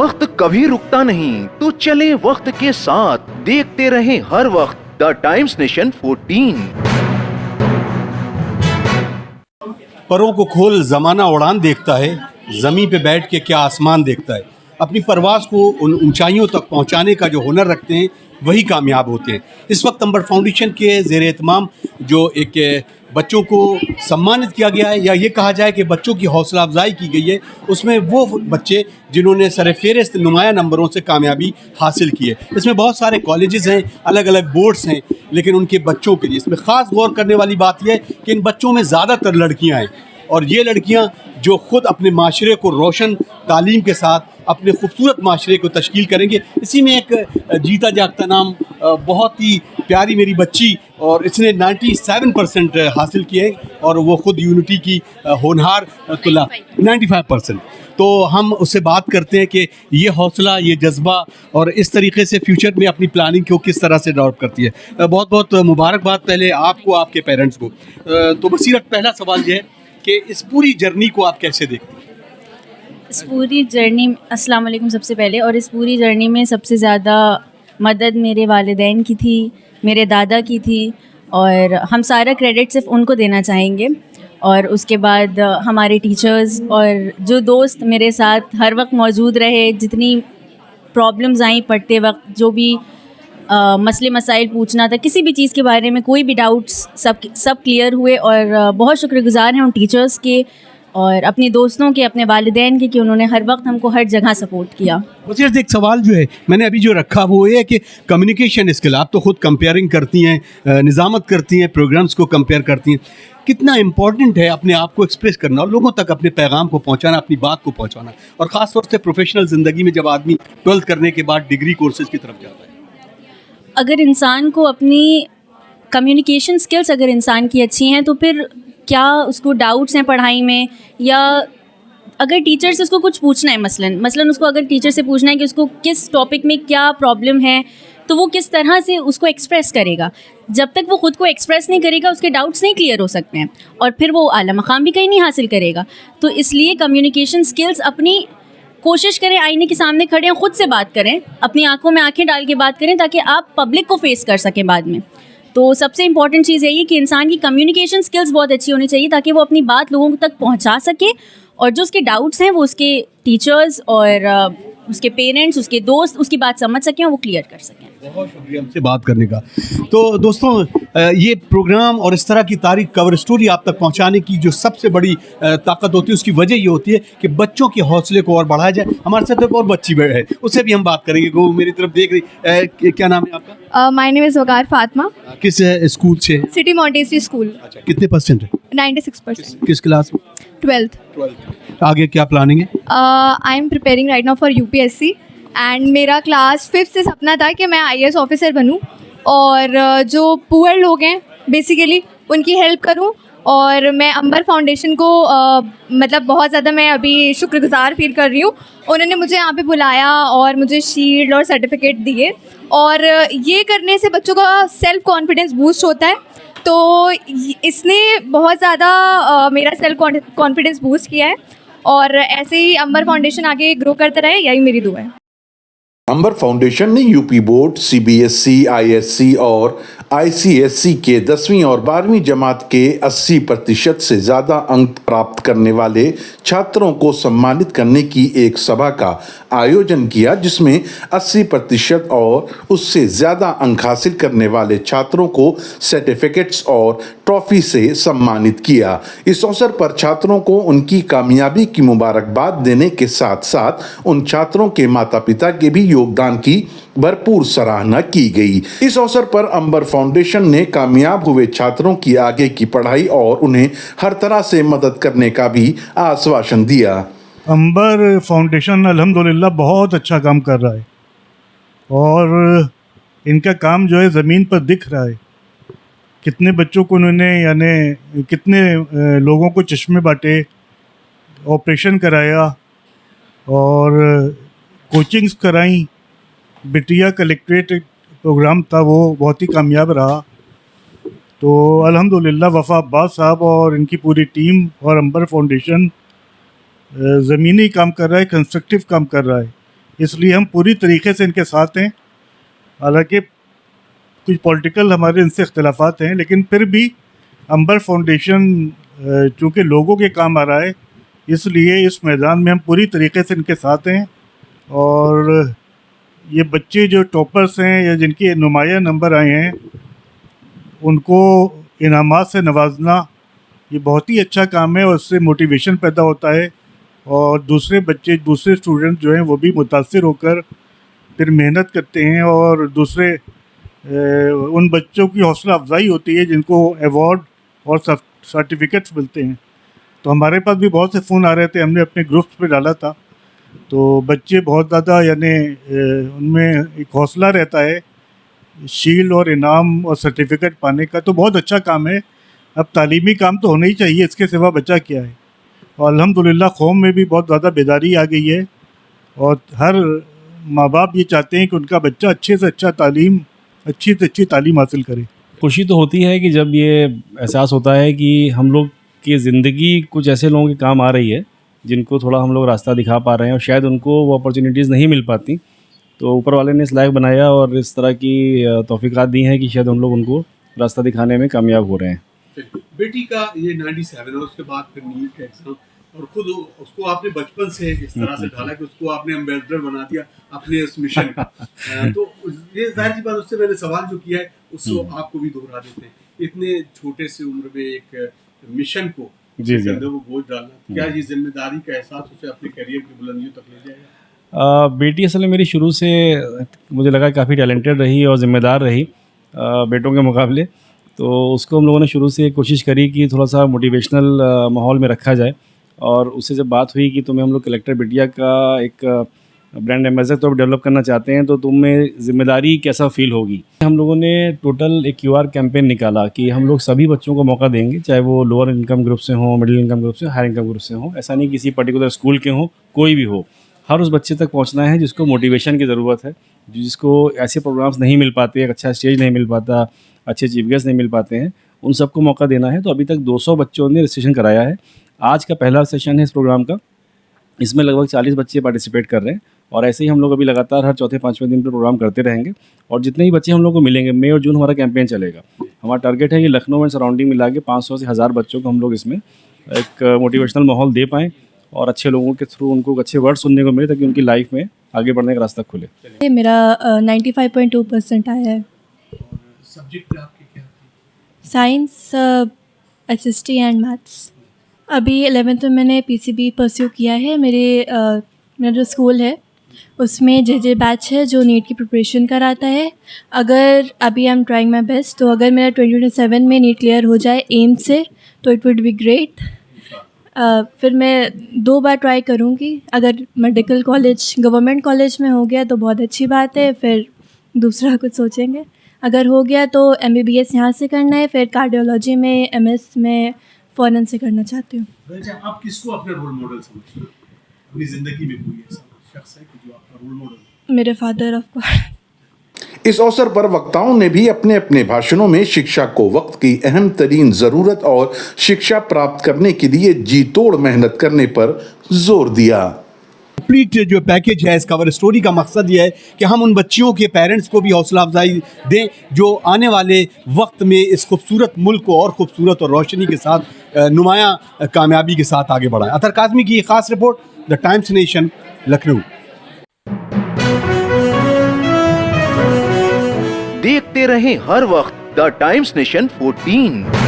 वक्त कभी रुकता नहीं, तो चले वक्त के साथ, देखते रहे हर वक्त द टाइम्स नेशन 14। परों को खोल जमाना उड़ान देखता है, जमीन पे बैठ के क्या आसमान देखता है। अपनी परवाज़ को उन ऊंचाइयों तक पहुंचाने का जो हुनर रखते हैं वही कामयाब होते हैं। इस वक्त अंबर फाउंडेशन के ज़ेर एहतमाम जो एक बच्चों को सम्मानित किया गया है, या ये कहा जाए कि बच्चों की हौसला अफजाई की गई है, उसमें वो बच्चे जिन्होंने सरफ़हरिस्त नुमाया नंबरों से कामयाबी हासिल की है। इसमें बहुत सारे कॉलेजेस हैं, अलग अलग बोर्ड्स हैं, लेकिन उनके बच्चों के लिए इसमें ख़ास गौर करने वाली बात यह है कि इन बच्चों में ज़्यादातर लड़कियाँ हैं, और ये लड़कियां जो ख़ुद अपने माशरे को रोशन तालीम के साथ अपने खूबसूरत माशरे को तश्कील करेंगे। इसी में एक जीता जागता नाम बहुत ही प्यारी मेरी बच्ची, और इसने 97% हासिल किए, और वो ख़ुद यूनिटी की होनहार तुला 95%। तो हम उससे बात करते हैं कि ये हौसला, ये जज्बा और इस तरीके से फ्यूचर में अपनी प्लानिंग को किस तरह से डेवलप करती है। बहुत बहुत मुबारकबाद पहले आपको, आपके पेरेंट्स को। तो बसीरत, पहला सवाल ये है कि इस पूरी जर्नी को आप कैसे देखते हैं? इस पूरी जर्नी, अस्सलाम वालेकुम सबसे पहले, और इस पूरी जर्नी में सबसे ज़्यादा मदद मेरे वालिदैन की थी, मेरे दादा की थी, और हम सारा क्रेडिट सिर्फ उनको देना चाहेंगे। और उसके बाद हमारे टीचर्स और जो दोस्त मेरे साथ हर वक्त मौजूद रहे, जितनी प्रॉब्लम्स आई पढ़ते वक्त, जो भी मसले मसाइल पूछना था, किसी भी चीज़ के बारे में कोई भी डाउट्स, सब क्लियर हुए। और बहुत शुक्रगुज़ार हैं उन टीचर्स के और अपने दोस्तों के, अपने वालिदैन के, कि उन्होंने हर वक्त हमको हर जगह सपोर्ट किया। मुझे एक सवाल जो है मैंने अभी जो रखा वो ये है कि कम्युनिकेशन स्किल, आप तो ख़ुद कंपेयरिंग करती हैं, निज़ामत करती हैं, प्रोग्राम्स को कंपेयर करती हैं, कितना इम्पॉर्टेंट है अपने आप को एक्सप्रेस करना और लोगों तक अपने पैगाम को पहुंचाना, अपनी बात को पहुंचाना, और ख़ास तौर से प्रोफेशनल ज़िंदगी में जब आदमी 12th करने के बाद डिग्री कोर्सेज की तरफ जाता है। अगर इंसान को अपनी कम्युनिकेशन स्किल्स अगर इंसान की अच्छी हैं, तो फिर क्या उसको डाउट्स हैं पढ़ाई में, या अगर टीचर से उसको कुछ पूछना है, मसलन उसको अगर टीचर से पूछना है कि उसको किस टॉपिक में क्या प्रॉब्लम है, तो वो किस तरह से उसको एक्सप्रेस करेगा। जब तक वो ख़ुद को एक्सप्रेस नहीं करेगा, उसके डाउट्स नहीं क्लियर हो सकते हैं, और फिर वो आला मकाम भी कहीं नहीं हासिल करेगा। तो इसलिए कम्युनिकेशन स्किल्स अपनी कोशिश करें, आईने के सामने खड़े हैं, ख़ुद से बात करें, अपनी आंखों में आंखें डाल के बात करें, ताकि आप पब्लिक को फेस कर सकें बाद में। तो सबसे इम्पॉर्टेंट चीज़ यही है कि इंसान की कम्युनिकेशन स्किल्स बहुत अच्छी होनी चाहिए, ताकि वो अपनी बात लोगों तक पहुंचा सके, और जो उसके डाउट्स हैं वो उसके टीचर्स और उसके पेरेंट्स, उसके दोस्त उसकी बात समझ सकें और वो क्लियर कर सकें। बहुत शुक्रिया हमसे बात करने का। तो दोस्तों, ये प्रोग्राम और इस तरह की तारीख कवर स्टोरी आप तक पहुंचाने की जो सबसे बड़ी ताकत होती है, उसकी वजह ये होती है कि बच्चों के हौसले को और बढ़ाया जाए। हमारे साथ एक और बच्ची है, उससे भी हम बात करेंगे। वो मेरी तरफ देख रही। क्या नाम है आपका? माय नेम इज़ वकार फातिमा। किस स्कूल से? City Montessori school. अच्छा, कितने परसेंट है? 96%। किस क्लास में? 12th। आगे क्या प्लानिंग है? I am preparing right now for UPSC, and मेरा क्लास 5th से सपना था कि मैं IAS ऑफिसर बनूं, और जो पुअर लोग हैं बेसिकली उनकी हेल्प करूं। और मैं अंबर फाउंडेशन को मतलब बहुत ज़्यादा मैं अभी शुक्रगुज़ार फील कर रही हूँ। उन्होंने मुझे यहाँ पे बुलाया और मुझे शील्ड और सर्टिफिकेट दिए, और ये करने से बच्चों का सेल्फ़ कॉन्फिडेंस बूस्ट होता है। तो इसने बहुत ज़्यादा मेरा सेल्फ कॉन्फिडेंस बूस्ट किया है, और ऐसे ही अंबर फाउंडेशन आगे ग्रो करता रहे, यही मेरी दुआ है। अंबर फाउंडेशन ने यूपी बोर्ड, CBSE, ISC और ICSC के 10वीं और 12वीं जमात के 80% से ज़्यादा अंक प्राप्त करने वाले छात्रों को सम्मानित करने की एक सभा का आयोजन किया, जिसमें 80% और उससे ज़्यादा अंक हासिल करने वाले छात्रों को सर्टिफिकेट्स और ट्रॉफी से सम्मानित किया। इस अवसर पर छात्रों को उनकी कामयाबी की मुबारकबाद देने के साथ साथ उन छात्रों के माता पिता के भी योगदान की भरपूर सराहना की गई। इस अवसर पर अंबर फाउंडेशन ने कामयाब हुए छात्रों की आगे की पढ़ाई और उन्हें हर तरह से मदद करने का भी आश्वासन दिया। अंबर फाउंडेशन अल्हम्दुलिल्लाह बहुत अच्छा काम कर रहा है, और इनका काम जो है ज़मीन पर दिख रहा है। कितने बच्चों को उन्होंने, यानी कितने लोगों को चश्मे बांटे, ऑपरेशन कराया और कोचिंग्स कराई। बिटिया कलेक्ट्रेट प्रोग्राम था, वो बहुत ही कामयाब रहा। तो अल्हम्दुलिल्लाह वफ़ा अब्बास साहब और इनकी पूरी टीम और अंबर फाउंडेशन ज़मीनी काम कर रहा है, कंस्ट्रक्टिव काम कर रहा है। इसलिए हम पूरी तरीके से इनके साथ हैं। हालांकि कुछ पॉलिटिकल हमारे इनसे इख्तलाफात हैं, लेकिन फिर भी अंबर फाउंडेशन चूँकि लोगों के काम आ रहा है, इसलिए इस मैदान में हम पूरी तरीके से इनके साथ हैं। और ये बच्चे जो टॉपर्स हैं या जिनके नुमाया नंबर आए हैं, उनको इनामात से नवाजना ये बहुत ही अच्छा काम है और उससे मोटिवेशन पैदा होता है। और दूसरे बच्चे, दूसरे स्टूडेंट जो हैं वो भी मुतासिर होकर फिर मेहनत करते हैं और दूसरे उन बच्चों की हौसला अफजाई होती है जिनको अवार्ड और सर्टिफिकेट्स मिलते हैं। तो हमारे पास भी बहुत से फ़ोन आ रहे थे, हमने अपने ग्रुप्स पे डाला था, तो बच्चे बहुत ज़्यादा यानी उनमें एक हौसला रहता है शील्ड और इनाम और सर्टिफिकेट पाने का। तो बहुत अच्छा काम है। अब तालीमी काम तो होना ही चाहिए, इसके सिवा बचा क्या है। और अल्हम्दुलिल्लाह कौम में भी बहुत ज़्यादा बेदारी आ गई है और हर माँ बाप ये चाहते हैं कि उनका बच्चा अच्छे से अच्छा तालीम, अच्छी से अच्छी तालीम हासिल करे। खुशी तो होती है कि जब ये एहसास होता है कि हम लोग की ज़िंदगी कुछ ऐसे लोगों के काम आ रही है जिनको थोड़ा हम लोग रास्ता दिखा पा रहे हैं, और शायद उनको वो अपॉर्चुनिटीज़ नहीं मिल पाती, तो ऊपर वाले ने इस लायक बनाया और इस तरह की तौफीक़ात दी हैं कि शायद हम लोग उनको रास्ता दिखाने में कामयाब हो रहे हैं। बेटी का ये 97 और उसके बाद फिर नीट का एग्ज़ाम, और खुद उसको आपने बचपन से इस तरह से ढाला कि उसको आपने एम्बेसडर बना दिया अपने उस मिशन का। तो ये जाहिर सी बात, उससे मैंने सवाल जो किया है उसको आपको भी दोहरा देते हैं। इतने छोटे से उम्र में एक मिशन को कंधे को बोझ डालना, क्या ये जिम्मेदारी का एहसास उसे अपने करियर की बुलंदियों तक ले जाएगा? बेटी असल में मेरी शुरू से मुझे लगा काफ़ी टैलेंटेड रही और ज़िम्मेदार रही बेटों के मुकाबले, तो उसको हम लोगों ने शुरू से कोशिश करी कि थोड़ा सा मोटिवेशनल माहौल में रखा जाए। और उससे जब बात हुई कि तुम्हें हम लोग कलेक्टर बिटिया का एक ब्रांड एम्बेसडर तो डेवलप करना चाहते हैं, तो तुम्हें ज़िम्मेदारी कैसा फ़ील होगी। हम लोगों ने टोटल एक QR कैंपेन निकाला कि हम लोग सभी बच्चों को मौका देंगे, चाहे वो लोअर इनकम ग्रुप से हों, मिडिल इनकम ग्रुप से, हायर इनकम ग्रुप से हों। ऐसा नहीं किसी पर्टिकुलर स्कूल के हों, कोई भी हो, हर उस बच्चे तक पहुंचना है जिसको मोटिवेशन की ज़रूरत है, जिसको ऐसे प्रोग्राम्स नहीं मिल पाते, एक अच्छा स्टेज नहीं मिल पाता, अच्छे चीफ गेस्ट नहीं मिल पाते हैं, उन सबको मौका देना है। तो अभी तक 200 बच्चों ने रजिस्ट्रेशन कराया है। आज का पहला सेशन है इस प्रोग्राम का, इसमें लगभग 40 बच्चे पार्टिसिपेट कर रहे हैं। और ऐसे ही हम लोग अभी लगातार हर चौथे पाँचवें दिन पर प्रोग्राम करते रहेंगे, और जितने ही बच्चे हम लोग को मिलेंगे, मई और जून हमारा कैंपेन चलेगा। हमारा टारगेट है कि लखनऊ एंड सराउंडिंग मिला के 500 से 1000 बच्चों को हम लोग इसमें एक मोटिवेशनल माहौल दे पाएँ और अच्छे लोगों के थ्रू उनको अच्छे वर्ड सुनने को मिले, ताकि उनकी लाइफ में आगे बढ़ने का रास्ता खुले। मेरा 95.2% आया है। सब्जेक्ट आपके क्या थे? Science, SST and maths. अभी 11th में मैंने PCB परस्यू किया है। मेरा जो स्कूल है उसमें JJ बैच है जो नीट की प्रिपरेशन कराता है। अगर अभी I am trying my best, तो अगर मेरा 2027 में नीट क्लियर हो जाए एम से, तो इट वुड बी ग्रेट। फिर मैं 2 बार ट्राई करूँगी। अगर मेडिकल कॉलेज गवर्नमेंट कॉलेज में हो गया तो बहुत अच्छी बात है, फिर दूसरा कुछ सोचेंगे। अगर हो गया तो MBBS यहाँ से करना है, फिर कार्डियोलॉजी में MS में फ़ॉरेन से करना चाहती हूँ। आप किसको अपना रोल मॉडल समझते हैं अपनी ज़िंदगी में? कोई ऐसा शख्स है कि जो आपका रोल मॉडल? मेरे फादर ऑफ कोर्स। इस अवसर पर वक्ताओं ने भी अपने अपने भाषणों में शिक्षा को वक्त की अहम तरीन ज़रूरत और शिक्षा प्राप्त करने के लिए जी तोड़ मेहनत करने पर जोर दिया। कंप्लीट जो पैकेज है इस कवर स्टोरी का मकसद ये है कि हम उन बच्चियों के पेरेंट्स को भी हौसला अफजाई दें जो आने वाले वक्त में इस खूबसूरत मुल्क को और खूबसूरत और रोशनी के साथ नुमाया कामयाबी के साथ आगे बढ़ाएं। अतर काज़मी की खास report, the times nation, Lucknow. देखते रहें हर वक्त द टाइम्स नेशन 14।